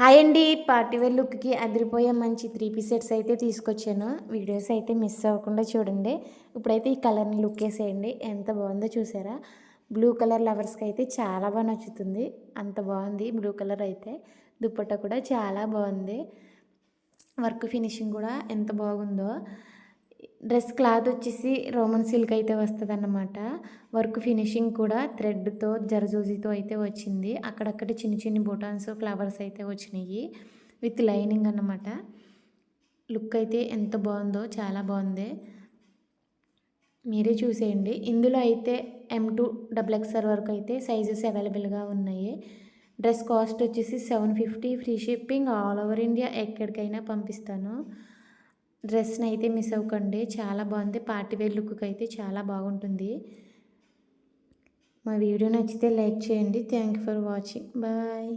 Hi అండి. Party wear లుక్‌కి అదిరిపోయే మంచి 3 పీస్ సెట్స్ అయితే తీసుకొచ్చాను. వీడియోస్ అయితే మిస్ అవ్వకుండా చూడండి. ఇప్పుడైతే ఈ కలర్‌ని లుక్కేసేయండి. ఎంత బాగుందో చూసారా? బ్లూ కలర్ లవర్స్‌కి అయితే చాలా బాగా నచ్చుతుంది. అంత బాగుంది బ్లూ కలర్ అయితే. దుపట్టా కూడా చాలా బాగుంది. వర్క్ ఫినిషింగ్ కూడా ఎంత బాగుందో. డ్రెస్ క్లాత్ వచ్చేసి రోమన్ సిల్క్ అయితే వస్తుందన్నమాట. వర్క్ ఫినిషింగ్ కూడా థ్రెడ్తో జరజోజీతో అయితే వచ్చింది. అక్కడక్కడ చిన్ని చిన్ని బొటాన్స్ ఫ్లవర్స్ అయితే వచ్చినాయి విత్ లైనింగ్ అన్నమాట. లుక్ అయితే ఎంత బాగుందో, చాలా బాగుంది. మీరే చూసేయండి. ఇందులో అయితే M2 XXL వరకు అయితే సైజెస్ అవైలబుల్గా ఉన్నాయి. డ్రెస్ కాస్ట్ వచ్చేసి 750, free shipping all over India, ఎక్కడికైనా పంపిస్తాను. డ్రెస్ని అయితే మిస్ అవ్వకండి, చాలా బాగుంది. పార్టీ వేర్ లుక్కి అయితే చాలా బాగుంటుంది. మా వీడియో నచ్చితే లైక్ చేయండి. Thank you for watching. Bye.